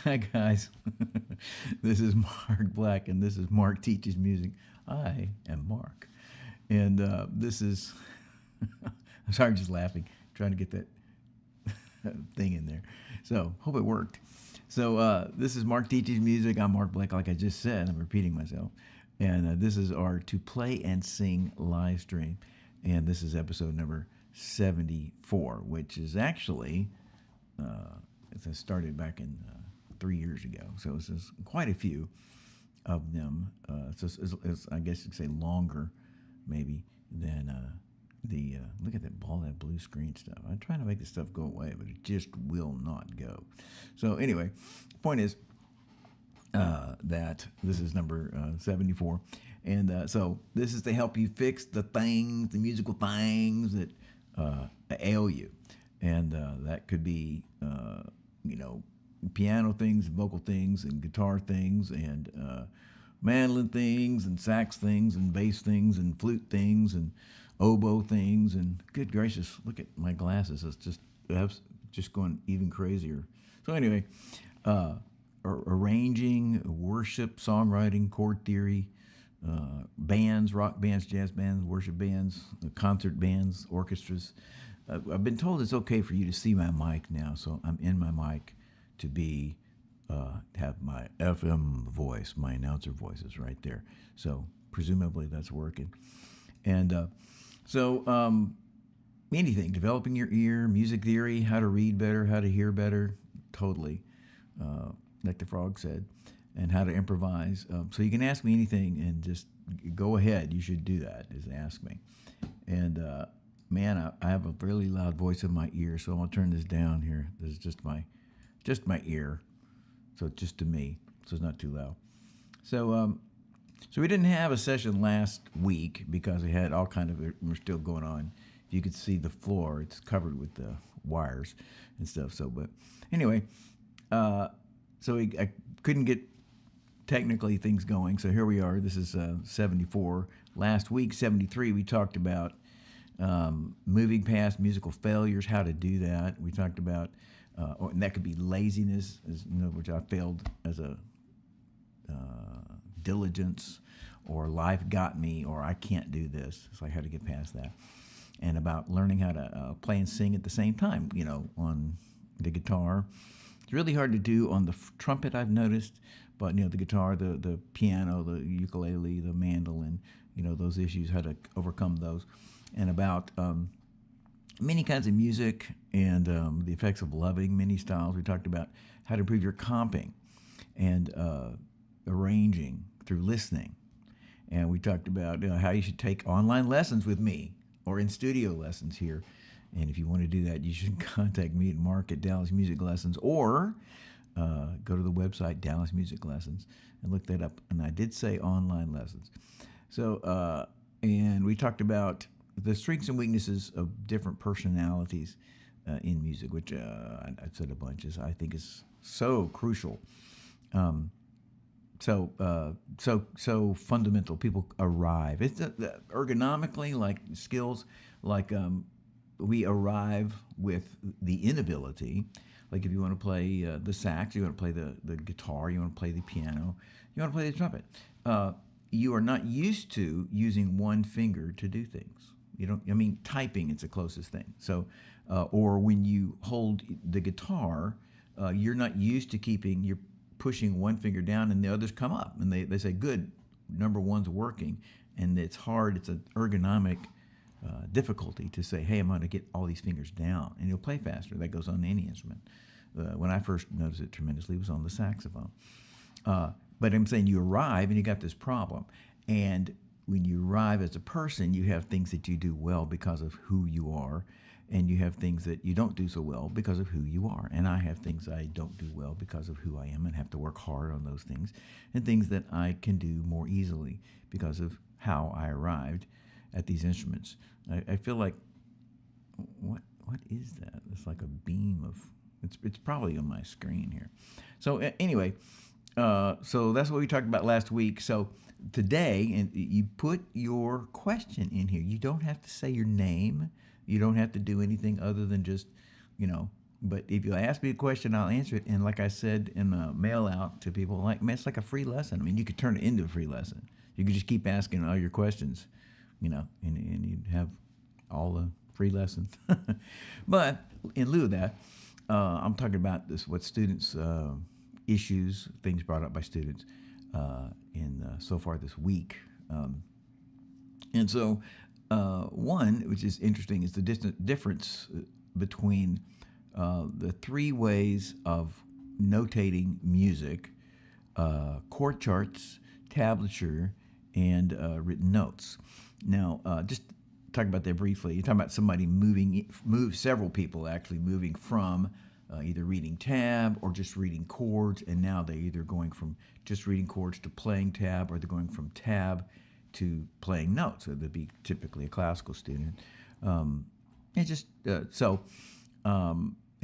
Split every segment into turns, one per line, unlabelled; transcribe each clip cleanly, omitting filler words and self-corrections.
Hi guys, this is Mark Black, and this is Mark Teaches Music. I am Mark, and this is. I'm sorry, I'm just laughing, trying to get that thing in there. So hope it worked. So this is Mark Teaches Music. I'm Mark Black, like I just said. I'm repeating myself, and this is our To Play and Sing live stream, and this is episode number 74, which is actually it started back in 3 years ago. So it's just quite a few of them. It's, I guess you'd say longer, maybe, than look at all that blue screen stuff. I'm trying to make this stuff go away, but it just will not go. So anyway, point is that this is number 74. And so this is to help you fix the things, the musical things that ail you. And that could be, piano things, vocal things, and guitar things, and mandolin things, and sax things, and bass things, and flute things, and oboe things. And good gracious, look at my glasses. It's just going even crazier. So anyway, arranging, worship, songwriting, chord theory, bands, rock bands, jazz bands, worship bands, concert bands, orchestras. I've been told it's okay for you to see my mic now, so I'm in my mic to be have my FM voice, my announcer voice is right there. So presumably that's working. And so anything, developing your ear, music theory, how to read better, how to hear better, totally, like the frog said, and how to improvise. So you can ask me anything and just go ahead. You should do that, is ask me. And man, I have a really loud voice in my ear, so I'm gonna turn this down here. This is just my ear, so it's just to me, so it's not too loud. So so we didn't have a session last week because we had all kind of, we're still going on. If you could see the floor, it's covered with the wires and stuff. So, but anyway, so I couldn't get technically things going. So here we are. This is 74. Last week, 73, we talked about moving past musical failures, how to do that. We talked about, and that could be laziness, which I failed as a diligence, or life got me, or I can't do this. So I had to get past that. And about learning how to play and sing at the same time, on the guitar. It's really hard to do on the trumpet, I've noticed, but the guitar, the piano, the ukulele, the mandolin, those issues, how to overcome those. And about many kinds of music and the effects of loving many styles. We talked about how to improve your comping and arranging through listening. And we talked about how you should take online lessons with me or in studio lessons here. And if you want to do that, you should contact me at Mark at Dallas Music Lessons, or go to the website Dallas Music Lessons and look that up. And I did say online lessons. So, and we talked about the strengths and weaknesses of different personalities in music, which I said a bunch, I think is so crucial. So fundamental. People arrive. It's ergonomically, like skills, like we arrive with the inability. Like if you want to play the sax, you want to play the guitar, you want to play the piano, you want to play the trumpet. You are not used to using one finger to do things. Typing, it's the closest thing. So, or when you hold the guitar, you're not used to you're pushing one finger down and the others come up. And they say, good, number one's working. And it's hard, it's an ergonomic difficulty to say, hey, I'm going to get all these fingers down. And you'll play faster. That goes on any instrument. When I first noticed it tremendously, it was on the saxophone. But I'm saying you arrive and you got this problem. And when you arrive as a person, you have things that you do well because of who you are, and you have things that you don't do so well because of who you are. And I have things I don't do well because of who I am and have to work hard on those things, and things that I can do more easily because of how I arrived at these instruments. I feel like, what is that? It's like a beam of, it's probably on my screen here. So anyway, so that's what we talked about last week. So today, and you put your question in here. You don't have to say your name. You don't have to do anything other than just, But if you ask me a question, I'll answer it. And like I said in the mail out to people, like, man, it's like a free lesson. I mean, you could turn it into a free lesson. You could just keep asking all your questions, and you'd have all the free lessons. But in lieu of that, I'm talking about what students, issues, things brought up by students in so far this week. And so, one, which is interesting, is the difference between the three ways of notating music: chord charts, tablature, and written notes. Now, just talk about that briefly. You're talking about somebody several people actually moving from either reading tab or just reading chords, and now they're either going from just reading chords to playing tab, or they're going from tab to playing notes. So they'd be typically a classical student. And just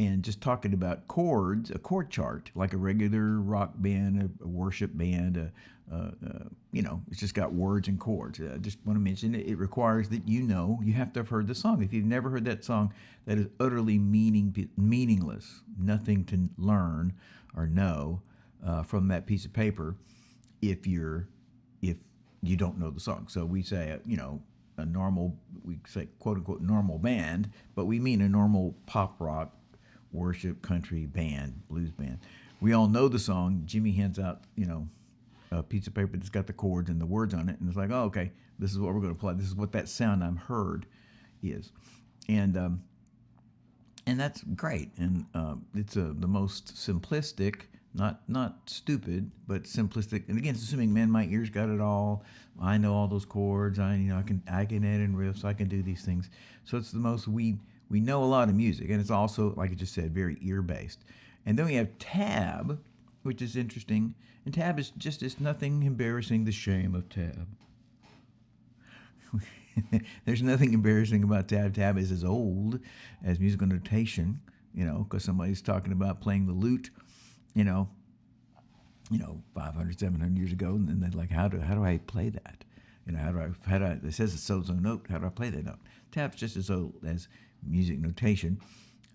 and just talking about chords, a chord chart, like a regular rock band, a worship band, it's just got words and chords. I just want to mention it requires that you have to have heard the song. If you've never heard that song, that is utterly meaningless, nothing to learn or know from that piece of paper if you don't know the song. So we say, a normal, we say quote unquote normal band, but we mean a normal pop rock, worship, country band, blues band. We all know the song. Jimmy hands out, a piece of paper that's got the chords and the words on it, and it's like, oh, okay, this is what we're going to play. This is what that sound I'm heard is, and that's great. And it's the most simplistic, not stupid, but simplistic. And again, it's assuming, man, my ears got it all. I know all those chords. I can add in riffs. I can do these things. So it's the most we know a lot of music, and it's also, like I just said, very ear-based. And then we have tab, which is interesting. And tab is just, it's nothing embarrassing, the shame of tab. There's nothing embarrassing about tab. Tab is as old as musical notation, because somebody's talking about playing the lute, 500, 700 years ago, and then they're like, how do I play that? How do I, it says it's so note, how do I play that note? Tab's just as old as music notation,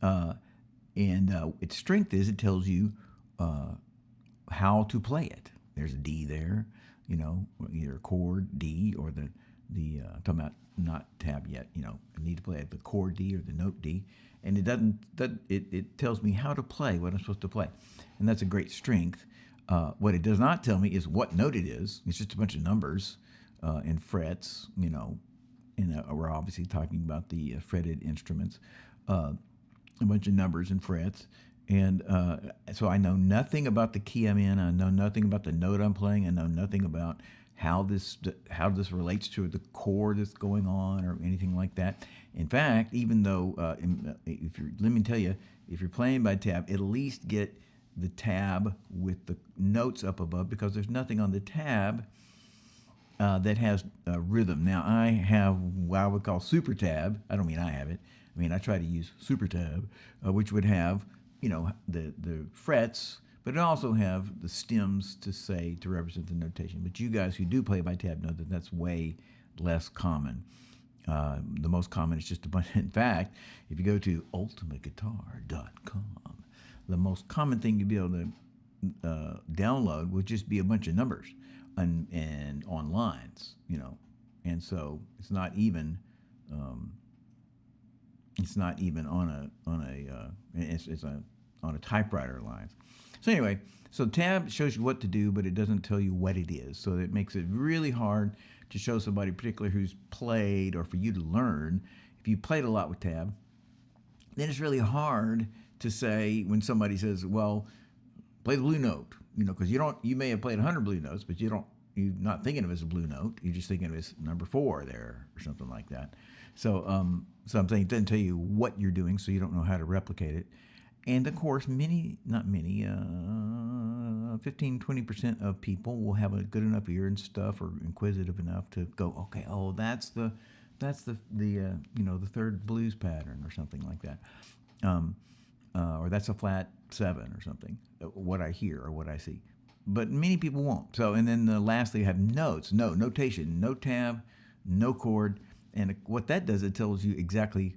and its strength is it tells you how to play it. There's a D there, either a chord D or the I'm talking about not tab yet. I need to play at the chord D or the note D, and it tells me how to play what I'm supposed to play, and that's a great strength. What it does not tell me is what note it is. It's just a bunch of numbers and frets, we're obviously talking about the fretted instruments, a bunch of numbers and frets. And so I know nothing about the key I'm in. I know nothing about the note I'm playing. I know nothing about how this relates to the chord that's going on or anything like that. In fact, even though, let me tell you, if you're playing by tab, at least get the tab with the notes up above, because there's nothing on the tab that has rhythm. Now, I have what I would call super tab. I don't mean I have it. I mean, I try to use super tab, which would have, the frets, but it also have the stems to represent the notation. But you guys who do play by tab know that that's way less common. The most common is just a bunch. In fact, if you go to ultimateguitar.com, the most common thing you'll be able to download would just be a bunch of numbers and on lines, and so it's not even on a typewriter lines. So anyway, so tab shows you what to do, but it doesn't tell you what it is. So it makes it really hard to show somebody, particularly who's played, or for you to learn. If you played a lot with tab, then it's really hard to say when somebody says, well, play the blue note, because you may have played 100 blue notes, but you're not thinking of it as a blue note. You're just thinking of it as number 4 there or something like that. So I'm saying it doesn't tell you what you're doing, so you don't know how to replicate it. And of course, 15, 20% of people will have a good enough ear and stuff, or inquisitive enough to go, okay, oh, that's the third blues pattern or something like that. Or that's a flat 7 or something, what I hear or what I see. But many people won't. So, and then lastly, you have notes, notation, no tab, no chord. And what that does, it tells you exactly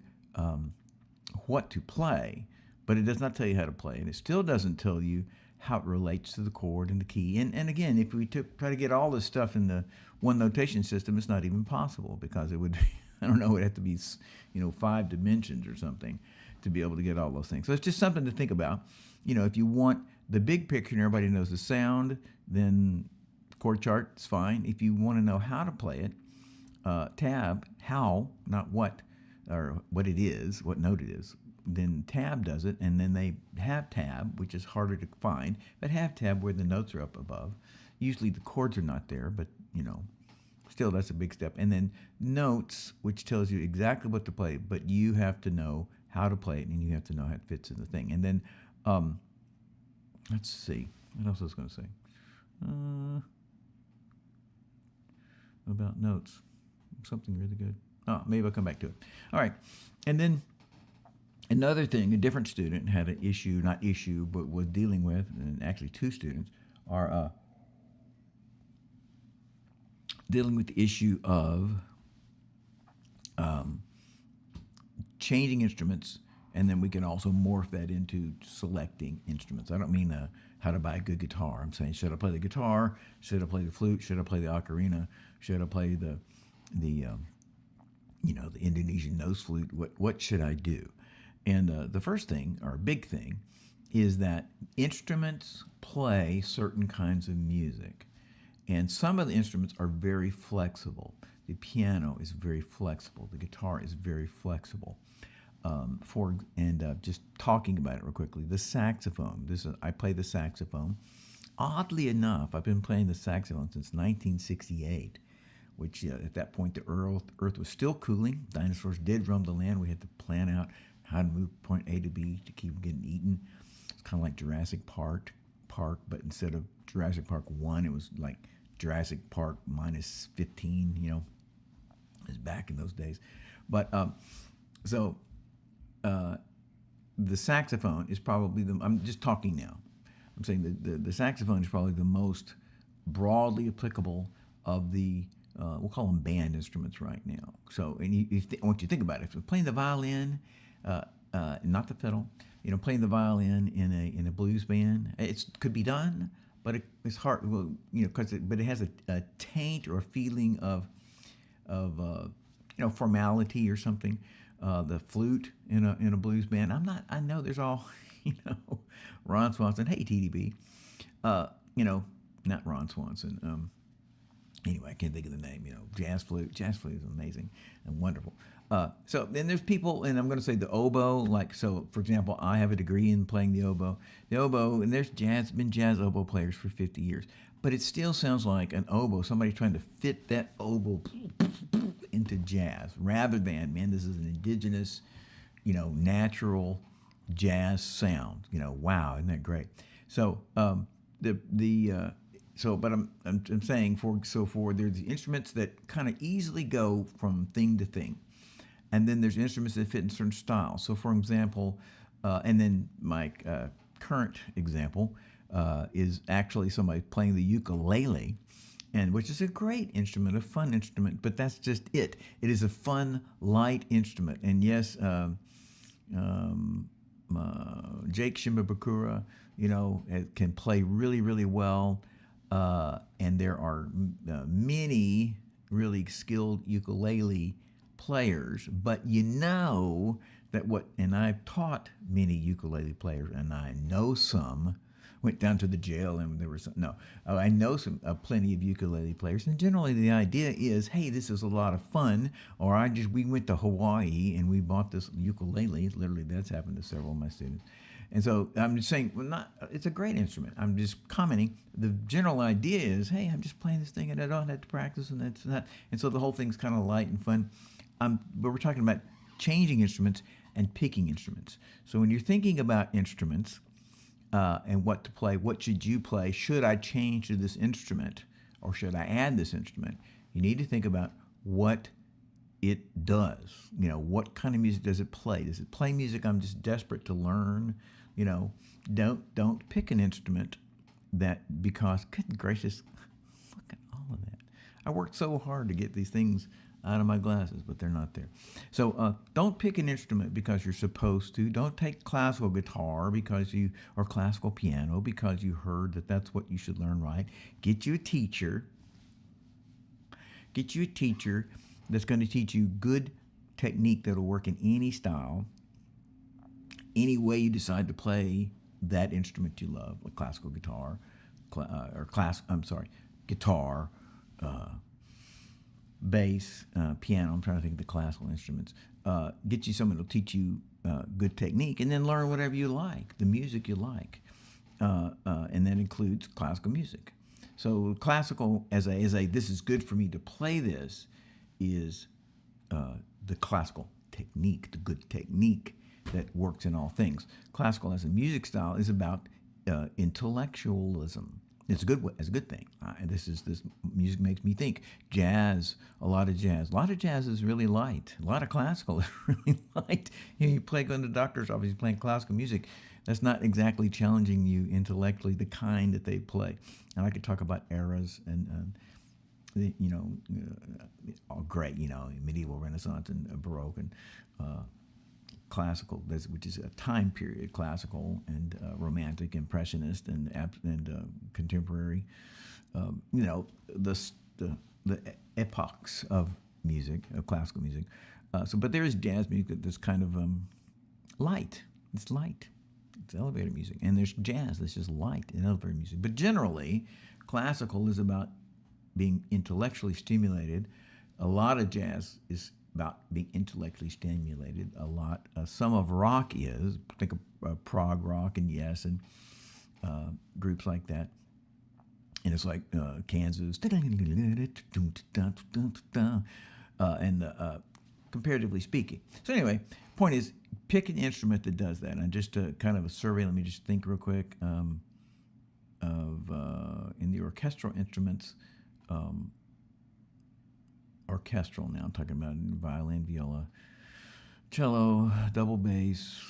what to play. but it does not tell you how to play, and it still doesn't tell you how it relates to the chord and the key. And again, if we try to get all this stuff in the one notation system, it's not even possible, because it would, I don't know, it would have to be, 5 dimensions or something to be able to get all those things. So it's just something to think about. If you want the big picture and everybody knows the sound, then chord chart is fine. If you want to know how to play it, tab, how, not what, or what it is, what note it is, then tab does it, and then they have tab, which is harder to find, but have tab where the notes are up above. Usually the chords are not there, but still that's a big step. And then notes, which tells you exactly what to play, but you have to know how to play it, and you have to know how it fits in the thing. And then let's see, what else I was going to say about notes. Something really good. Oh, maybe I'll come back to it. All right, and then another thing, a different student had an issue, not issue, but was dealing with, and actually two students are dealing with the issue of changing instruments, and then we can also morph that into selecting instruments. I don't mean how to buy a good guitar. I'm saying, should I play the guitar? Should I play the flute? Should I play the ocarina? Should I play the Indonesian nose flute? What should I do? And the first thing, or big thing, is that instruments play certain kinds of music. And some of the instruments are very flexible. The piano is very flexible. The guitar is very flexible. Just talking about it real quickly, the saxophone. I play the saxophone. Oddly enough, I've been playing the saxophone since 1968, which at that point the Earth was still cooling. Dinosaurs did roam the land. We had to plan out how to move point A to B to keep getting eaten. It's kind of like Jurassic Park, but instead of Jurassic Park 1, it was like Jurassic Park minus 15, it was back in those days. But the saxophone is probably I'm just talking now. I'm saying the saxophone is probably the most broadly applicable of the, we'll call them band instruments right now. So, and I want you to think about it. If you're playing the violin, not the fiddle, playing the violin in a blues band, it could be done, but it's hard, but it has a taint or a feeling of formality or something. The flute in a blues band, I know there's all, Ron Swanson, hey TDB, not Ron Swanson, anyway, I can't think of the name, jazz flute is amazing and wonderful. So then there's people, and I'm going to say the oboe, so for example, I have a degree in playing the oboe, and there's been jazz oboe players for 50 years, but it still sounds like an oboe, somebody trying to fit that oboe into jazz, rather than, this is an indigenous, natural jazz sound, wow, isn't that great? So, but I'm saying for there's the instruments that kind of easily go from thing to thing, and then there's instruments that fit in certain styles. So for example, and then my current example is actually somebody playing the ukulele, and which is a great instrument, a fun instrument, but that's just it. It is a fun, light instrument, and yes, Jake Shimabukura, can play really, really well. And there are many really skilled ukulele players, but and I've taught many ukulele players, and I know some, went down to the jail and there were some, I know plenty of ukulele players, and generally the idea is, hey, this is a lot of fun, or we went to Hawaii and we bought this ukulele, literally that's happened to several of my students. And so I'm just saying, it's a great instrument. I'm just commenting. The general idea is, hey, I'm just playing this thing and I don't have to practice, and that's not. And so the whole thing's kind of light and fun. But we're talking about changing instruments and picking instruments. So when you're thinking about instruments and what to play, what should you play? Should I change to this instrument, or should I add this instrument? You need to think about what it does. What kind of music does it play? Does it play music I'm just desperate to learn? Don't pick an instrument because, good gracious, look at all of that. I worked so hard to get these things out of my glasses, but they're not there. So don't pick an instrument because you're supposed to. Don't take classical guitar or classical piano because you heard that that's what you should learn, right? Get you a teacher. Get you a teacher that's going to teach you good technique that'll work in any style, any way you decide to play that instrument you love, like classical guitar, guitar, bass, piano. I'm trying to think of the classical instruments. Get you someone that'll teach you good technique, and then learn whatever you like, the music you like, and that includes classical music. So classical, as a this is good for me to play this, is the classical technique, the good technique that works in all things. Classical as a music style is about intellectualism. It's a good thing. This music makes me think. Jazz, a lot of jazz is really light. A lot of classical is really light. You play, going to the doctor's office, you're playing classical music. That's not exactly challenging you intellectually, the kind that they play. And I could talk about eras and all great, medieval, Renaissance, and Baroque, and classical, which is a time period, classical and romantic, impressionist, and contemporary. The epochs of music, of classical music. But there is jazz music that's kind of light. It's light. It's elevator music, and there's jazz that's just light and elevator music. But generally, classical is about being intellectually stimulated. A lot of jazz is about being intellectually stimulated. A lot. Some of rock is. Think of prog rock and Yes and groups like that. And it's like Kansas. And comparatively speaking. So anyway, point is, pick an instrument that does that. And just kind of a survey, let me just think real quick in the orchestral instruments. Orchestral now, I'm talking about violin, viola, cello, double bass,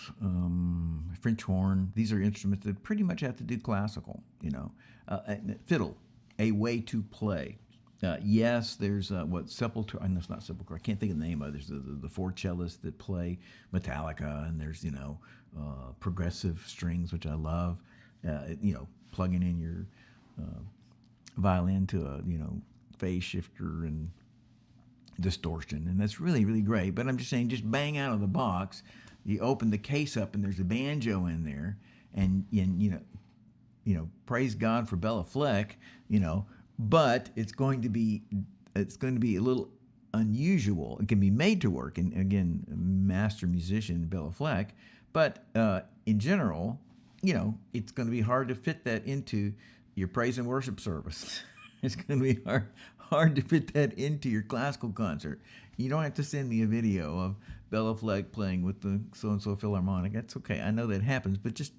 French horn. These are instruments that pretty much have to do classical, fiddle, a way to play. Yes, there's Sepultura. I know it's not Sepultura. I can't think of the name of it. There's the four cellists that play Metallica, and there's progressive strings, which I love. Plugging in your violin to a phase shifter and distortion, and that's really, really great. But I'm just saying, just bang out of the box. You open the case up, and there's a banjo in there, and praise God for Bella Fleck, but it's going to be a little unusual. It can be made to work, and again, master musician Bella Fleck, but in general, it's going to be hard to fit that into your praise and worship service. It's going to be hard to fit that into your classical concert. You don't have to send me a video of Bella Fleck playing with the so-and-so Philharmonic. That's okay. I know that happens, but just,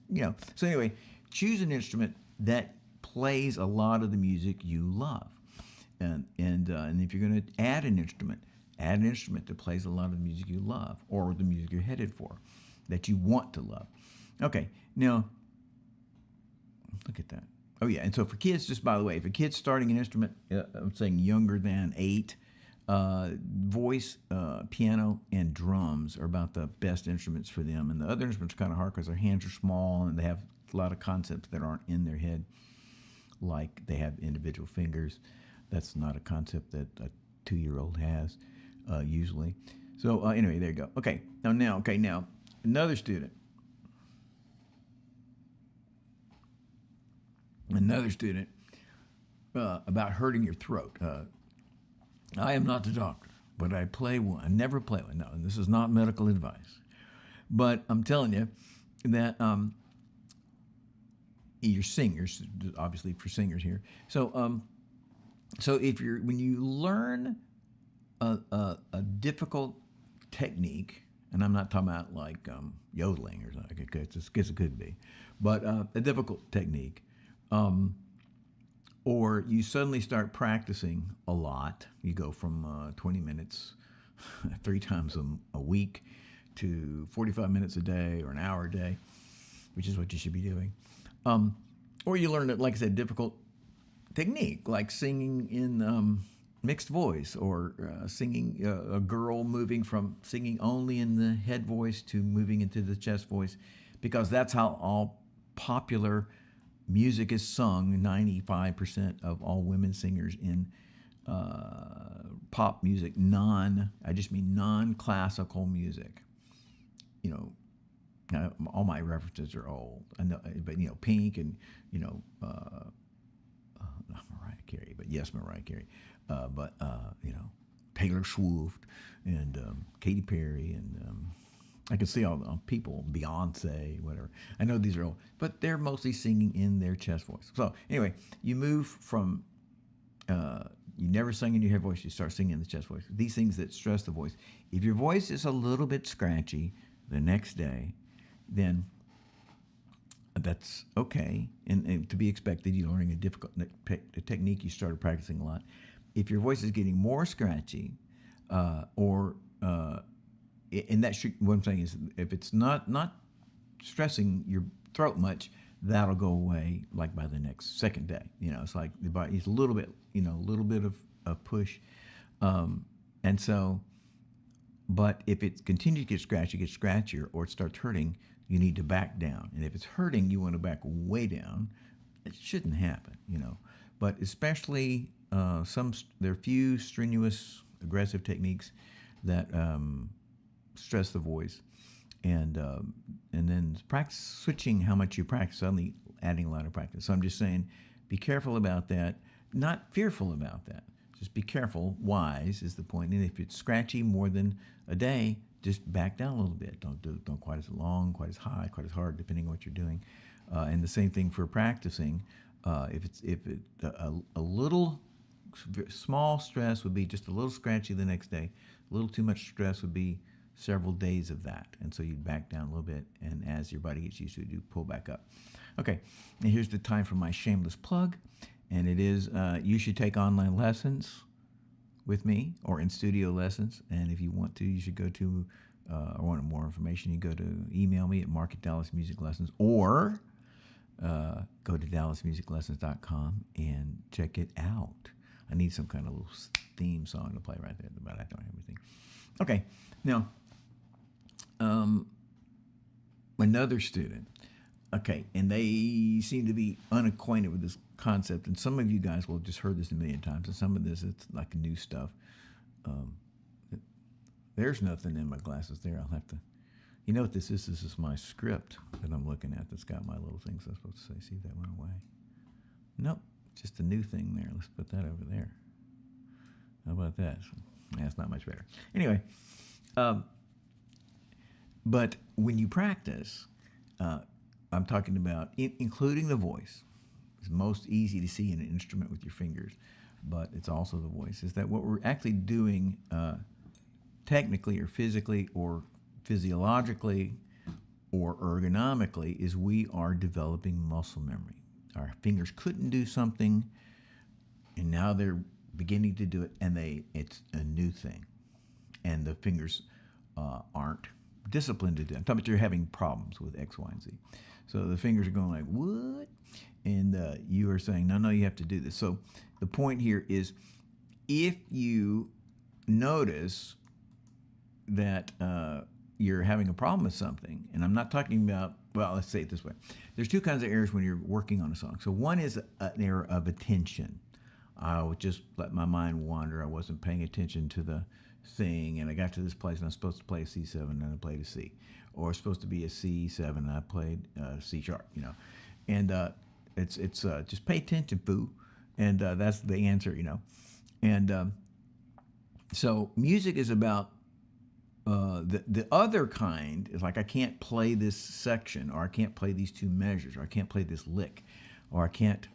So anyway, choose an instrument that plays a lot of the music you love. And if you're going to add an instrument that plays a lot of the music you love, or the music you're headed for, that you want to love. Okay, now, look at that. Oh, yeah, and so for kids, just by the way, if a kid's starting an instrument, I'm saying younger than 8, voice, piano, and drums are about the best instruments for them. And the other instruments are kind of hard because their hands are small and they have a lot of concepts that aren't in their head, like they have individual fingers. That's not a concept that a 2-year-old has, usually. So anyway, there you go. Okay, now, another student. About hurting your throat. I am not the doctor, but I play one. I never play one. No, this is not medical advice. But I'm telling you that you're singers, obviously for singers here. So when you learn a difficult technique, and I'm not talking about like yodeling or something, I guess it could be, but a difficult technique, or you suddenly start practicing a lot. You go from 20 minutes 3 times a week to 45 minutes a day or an hour a day, which is what you should be doing. Or you learn it, like I said, difficult technique, like singing in mixed voice, or singing, a girl moving from singing only in the head voice to moving into the chest voice, because that's how all popular music is sung. 95% of all women singers in pop music, I just mean non-classical music. You know, now, all my references are old. I know, but Pink and not Mariah Carey, but yes, Mariah Carey. But Taylor Swift and Katy Perry, and I can see all the people, Beyonce, whatever. I know these are old, but they're mostly singing in their chest voice. So anyway, you move from you never sing in your head voice, you start singing in the chest voice. These things that stress the voice. If your voice is a little bit scratchy the next day, then that's okay, and to be expected. You're learning a difficult technique you started practicing a lot. If your voice is getting more scratchy, and what I'm saying is, if it's not stressing your throat much, that'll go away like by the next second day. It's like the body, it's a little bit of a push, and so. But if it continues to get scratchier, or it starts hurting, you need to back down. And if it's hurting, you want to back way down. It shouldn't happen, But especially there are few strenuous, aggressive techniques that stress the voice, and then practice switching how much you practice. Suddenly adding a lot of practice. So I'm just saying, be careful about that. Not fearful about that. Just be careful. Wise is the point. And if it's scratchy more than a day, just back down a little bit. Don't quite as long, quite as high, quite as hard, depending on what you're doing. And the same thing for practicing. A little small stress would be just a little scratchy the next day. A little too much stress would be several days of that. And so you'd back down a little bit, and as your body gets used to it, you pull back up. Okay, and here's the time for my shameless plug. And it is, you should take online lessons with me, or in studio lessons. And if you want to, you should go to, or want more information, you go to email me at mark@dallasmusiclessons, or go to dallasmusiclessons.com and check it out. I need some kind of little theme song to play right there, but I don't have anything. Okay, now, another student. Okay, and they seem to be unacquainted with this concept, and some of you guys will have just heard this a million times, and some of this, it's like new stuff. There's nothing in my glasses there. I'll have to, you know what this is? This is my script that I'm looking at that's got my little things I'm supposed to say. See, that went away. Nope, just a new thing there. Let's put that over there. How about that? That's not much better. Anyway, but when you practice, I'm talking about including the voice. It's most easy to see in an instrument with your fingers, but it's also the voice. Is that what we're actually doing technically, or physically, or physiologically, or ergonomically, is we are developing muscle memory. Our fingers couldn't do something, and now they're beginning to do it, and it's a new thing. And the fingers aren't disciplined to do it. I'm talking about you're having problems with X, Y, and Z. So the fingers are going like, what? And you are saying, no, you have to do this. So the point here is, if you notice that you're having a problem with something, and I'm not talking about, well, let's say it this way. There's two kinds of errors when you're working on a song. So one is an error of attention. I would just let my mind wander. I wasn't paying attention to the thing, and I got to this place, and I was supposed to play a C7, and I played a C. Or it's supposed to be a C7, and I played C sharp, And it's just pay attention, foo. And that's the answer, And so music is about, the other kind is like, I can't play this section, or I can't play these two measures, or I can't play this lick, or I can't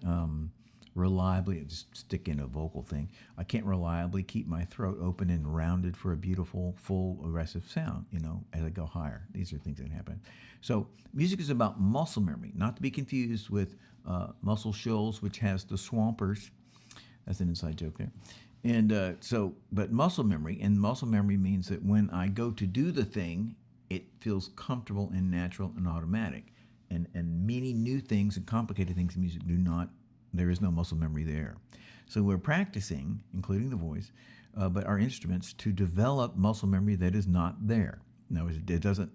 reliably, just stick in a vocal thing, I can't reliably keep my throat open and rounded for a beautiful, full, aggressive sound, as I go higher. These are things that happen. So music is about muscle memory, not to be confused with Muscle Shoals, which has the Swampers. That's an inside joke there. And but muscle memory means that when I go to do the thing, it feels comfortable and natural and automatic. And many new things and complicated things in music do not There is no muscle memory there. So we're practicing, including the voice, but our instruments to develop muscle memory that is not there. No,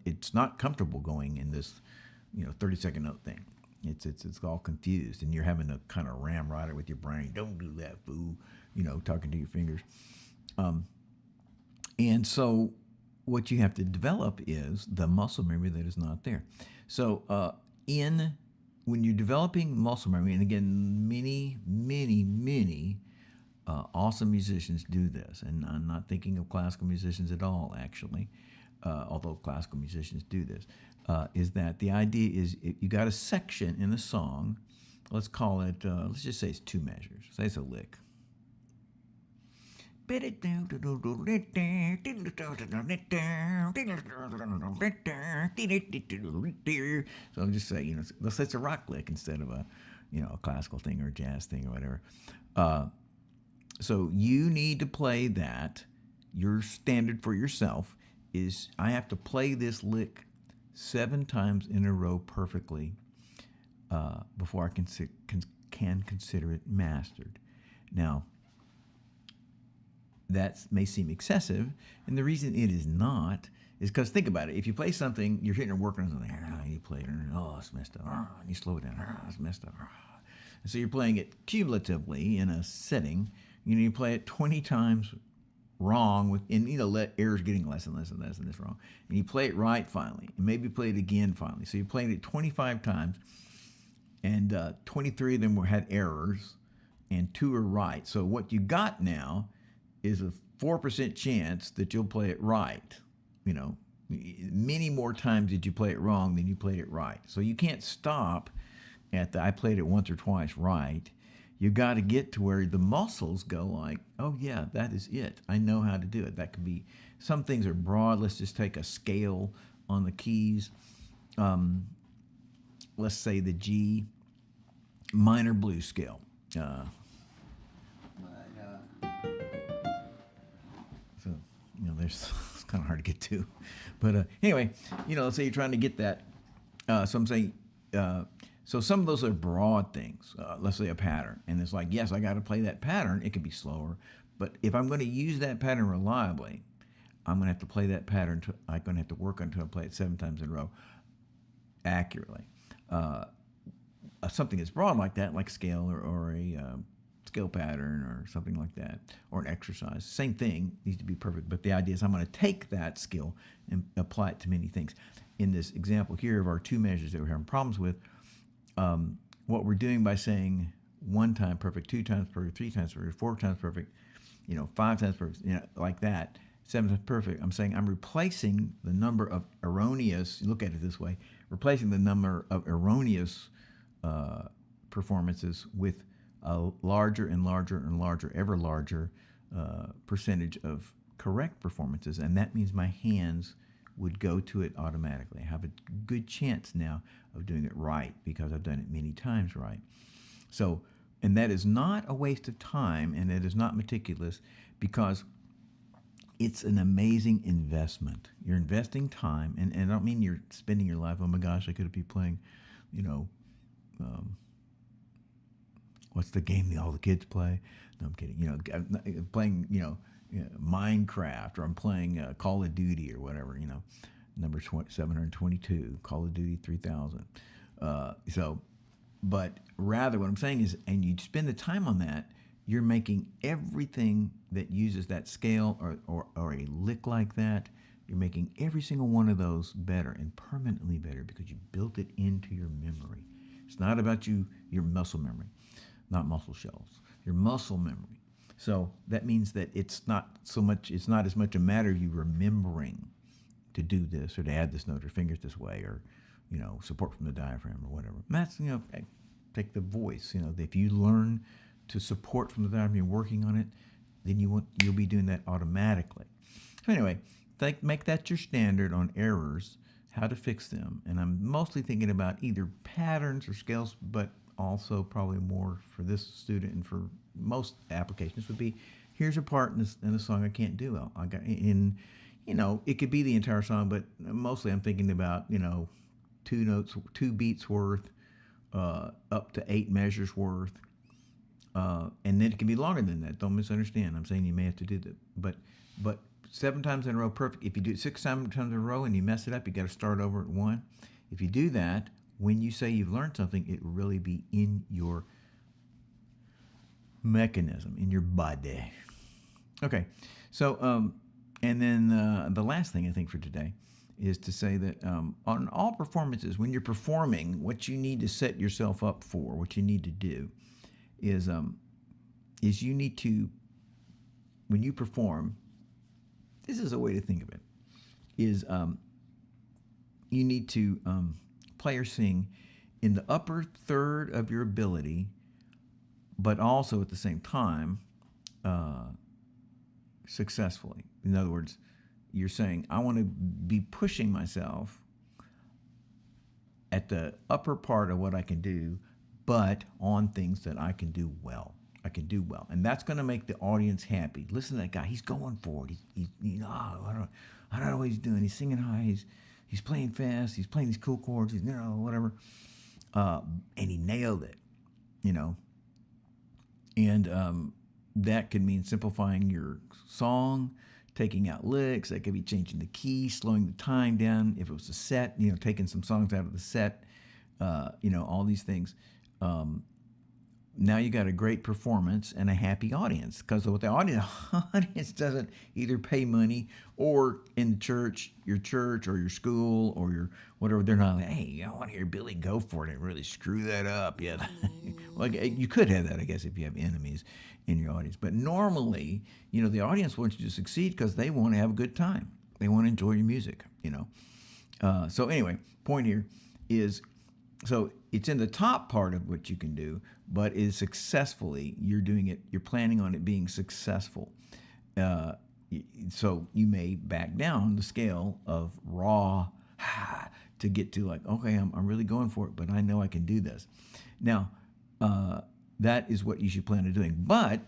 it's not comfortable going in this, 30-second note thing. It's all confused, and you're having to kind of ramrod it with your brain. Don't do that, fool. Talking to your fingers. And so what you have to develop is the muscle memory that is not there. So when you're developing muscle memory, and again, many, many, many awesome musicians do this, and I'm not thinking of classical musicians at all, actually, although classical musicians do this, is that the idea is you got a section in a song, let's call it, let's just say it's 2 measures. Say it's a lick. So I'll just say, let's say it's a rock lick instead of a classical thing or a jazz thing or whatever. So you need to play that. Your standard for yourself is I have to play this lick 7 times in a row perfectly before I can consider it mastered. Now, that may seem excessive, and the reason it is not is because, think about it, if you play something, you're hitting or working on something, you play it, it's messed up, and you slow it down, it's messed up. And so you're playing it cumulatively in a setting, you play it 20 times wrong, let errors getting less and less and less and less wrong, and you play it right finally, and maybe play it again finally. So you're playing it 25 times, and 23 of them had errors, and 2 are right. So what you got now is a 4% chance that you'll play it right. Many more times did you play it wrong than you played it right. So you can't stop at I played it once or twice right. You got to get to where the muscles go like, oh yeah, that is it. I know how to do it. That could be, some things are broad. Let's just take a scale on the keys. Let's say the G minor blues scale. It's kind of hard to get to, but anyway, let's say you're trying to get that. So I'm saying, so some of those are broad things. Let's say a pattern, and it's like, yes, I got to play that pattern. It could be slower, but if I'm going to use that pattern reliably, I'm going to have to play that pattern. I'm going to have to work until I play it 7 times in a row accurately. Something that's broad like that, like scale or a scale pattern or something like that, or an exercise. Same thing, needs to be perfect, but the idea is I'm going to take that skill and apply it to many things. In this example here of our 2 measures that we're having problems with, what we're doing by saying 1 time perfect, 2 times perfect, 3 times perfect, 4 times perfect, 5 times perfect, like that, 7 times perfect, I'm saying I'm replacing the number of erroneous, look at it this way, replacing the number of erroneous performances with a larger and larger and larger, ever larger percentage of correct performances, and that means my hands would go to it automatically. I have a good chance now of doing it right because I've done it many times right. So, and that is not a waste of time, and it is not meticulous, because it's an amazing investment. You're investing time, and I don't mean you're spending your life, oh my gosh, I could be playing, what's the game that all the kids play? No, I'm kidding. Playing, Minecraft, or I'm playing Call of Duty or whatever, number 722, Call of Duty 3000. But rather what I'm saying is, and you spend the time on that, you're making everything that uses that scale or a lick like that, you're making every single one of those better and permanently better because you built it into your memory. It's not about your muscle memory. Not muscle shells, your muscle memory. So that means that it's not as much a matter of you remembering to do this or to add this note or fingers this way or, support from the diaphragm or whatever. And that's, take the voice, if you learn to support from the diaphragm, you're working on it, then you'll be doing that automatically. So anyway, make that your standard on errors, how to fix them. And I'm mostly thinking about either patterns or scales, but also probably more for this student and for most applications would be, here's a part in the song I can't do. It could be the entire song, but mostly I'm thinking about, 2 notes, 2 beats worth, up to 8 measures worth, And then it can be longer than that. Don't misunderstand. I'm saying you may have to do that. But 7 times in a row, perfect. If you do it 6 times in a row and you mess it up, you got to start over at 1. If you do that, when you say you've learned something, it will really be in your mechanism, in your body. Okay, so and then the last thing I think for today is to say that on all performances, when you're performing, what you need to set yourself up for, what you need to do, is you need to, when you perform, this is a way to think of it, is you need to play or sing in the upper third of your ability, but also at the same time successfully. In other words, you're saying, I want to be pushing myself at the upper part of what I can do, but on things that I can do well. And that's going to make the audience happy. Listen to that guy. He's going for it. I don't know what he's doing. He's singing high. He's playing fast. He's playing these cool chords. He's, whatever. And he nailed it, And that could mean simplifying your song, taking out licks. That could be changing the key, slowing the time down. If it was a set, taking some songs out of the set, all these things. Now you got a great performance and a happy audience, because what the audience doesn't either pay money, or in the church or your school or your whatever, they're not like, hey, I want to hear Billy go for it and really screw that up. Yeah, well, you could have that, I guess, if you have enemies in your audience. But normally, the audience wants you to succeed because they want to have a good time. They want to enjoy your music. So anyway, point here is, so it's in the top part of what you can do, but is successfully, you're doing it, you're planning on it being successful. So you may back down the scale of raw to get to like, okay, I'm really going for it, but I know I can do this. Now, that is what you should plan on doing. But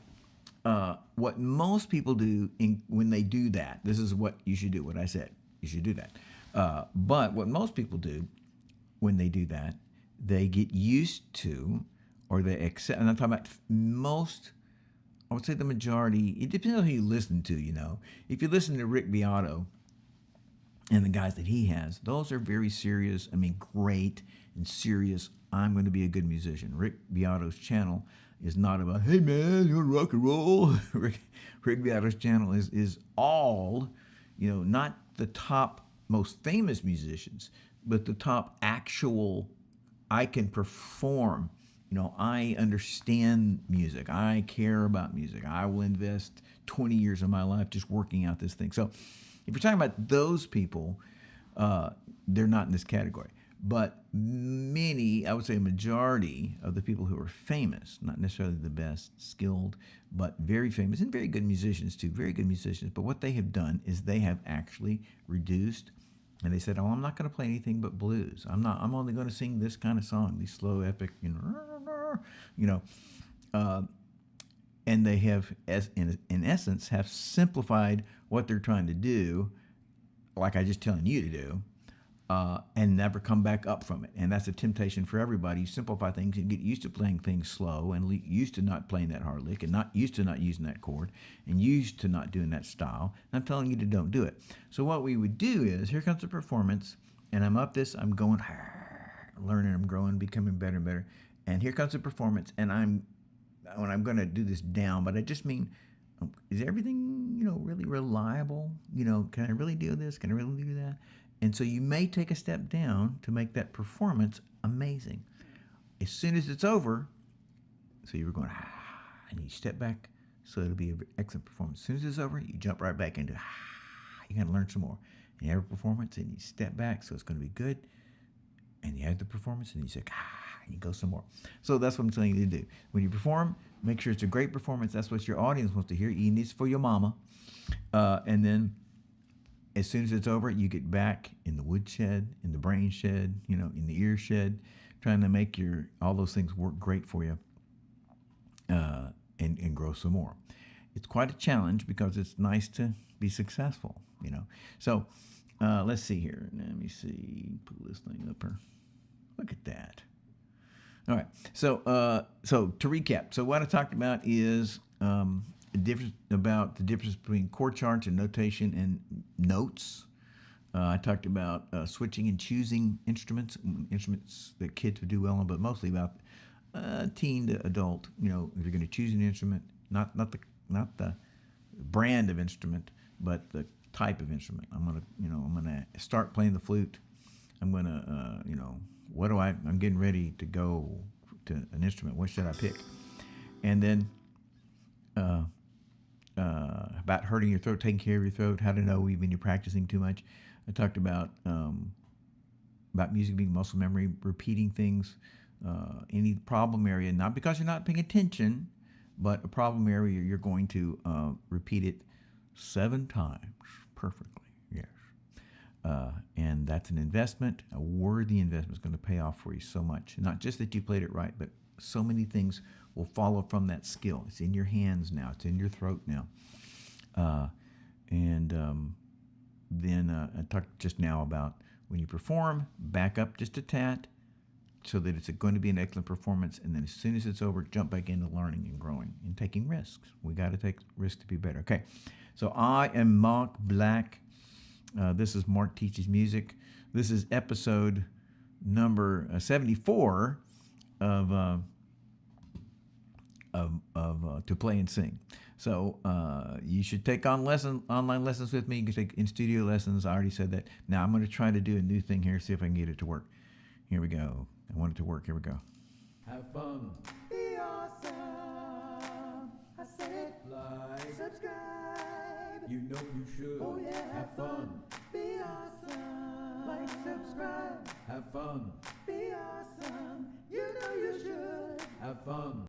what most people do when they do that, this is what you should do, what I said, you should do that. But what most people do when they do that, they get used to, or they accept, and I'm talking about most, I would say the majority, it depends on who you listen to, If you listen to Rick Beato and the guys that he has, those are very serious, great and serious, I'm going to be a good musician. Rick Beato's channel is not about, hey man, you want to rock and roll? Rick Beato's channel is all, not the top most famous musicians, but the top actual, I can perform, I understand music, I care about music, I will invest 20 years of my life just working out this thing. So if you're talking about those people, they're not in this category. But many, I would say a majority of the people who are famous, not necessarily the best skilled, but very famous and very good musicians too, very good musicians. But what they have done is they have actually reduced, and they said, oh, I'm not going to play anything but blues. I'm only going to sing this kind of song, these slow, epic, and they have, in essence, have simplified what they're trying to do, like I just telling you to do, and never come back up from it. And that's a temptation for everybody. You simplify things and get used to playing things slow, and used to not playing that hard lick, and not used to not using that chord, and used to not doing that style. And I'm telling you to don't do it. So what we would do is, here comes the performance, and I'm going, learning, I'm growing, becoming better and better. And here comes the performance, and I'm going to do this down, but I just mean, is everything, really reliable? Can I really do this? Can I really do that? And so you may take a step down to make that performance amazing. As soon as it's over, so you were going, and you step back, so it'll be an excellent performance. As soon as it's over, you jump right back into, you got to learn some more. And you have a performance, and you step back, so it's going to be good. And you have the performance, and you say, and you go some more. So that's what I'm telling you to do. When you perform, make sure it's a great performance. That's what your audience wants to hear. You need this for your mama. And then, as soon as it's over, you get back in the woodshed, in the brain shed, in the ear shed, trying to make all those things work great for you, and grow some more. It's quite a challenge because it's nice to be successful, So let's see here. Let me see. Pull this thing up here. Look at that. All right. So to recap, so what I talked about is the difference between chord charts and notation and notes. I talked about switching and choosing instruments that kids would do well on, but mostly about teen to adult. You know, if you're going to choose an instrument, not the brand of instrument, but the type of instrument. I'm gonna start playing the flute. I'm gonna I'm getting ready to go to an instrument. What should I pick? And then about hurting your throat, taking care of your throat, how to know when you're practicing too much. I talked about music being muscle memory, repeating things, any problem area, not because you're not paying attention, but a problem area, you're going to repeat it 7 times perfectly. Yes. And that's an investment, a worthy investment. It's going to pay off for you so much. Not just that you played it right, but so many things will follow from that skill. It's in your hands now. It's in your throat now. Then I talked just now about when you perform, back up just a tad so that it's going to be an excellent performance. And then as soon as it's over, jump back into learning and growing and taking risks. We got to take risks to be better. Okay. So I am Mark Black. This is Mark Teaches Music. This is episode number 74 of To Play and Sing. So you should take online lessons with me. You can take in-studio lessons. I already said that. Now I'm going to try to do a new thing here, see if I can get it to work. Here we go. I want it to work. Here we go. Have fun. Be awesome. I said like, subscribe. You know you should. Oh yeah. Have fun. Be awesome. Like, subscribe. Have fun. Be awesome. You know you should. Have fun.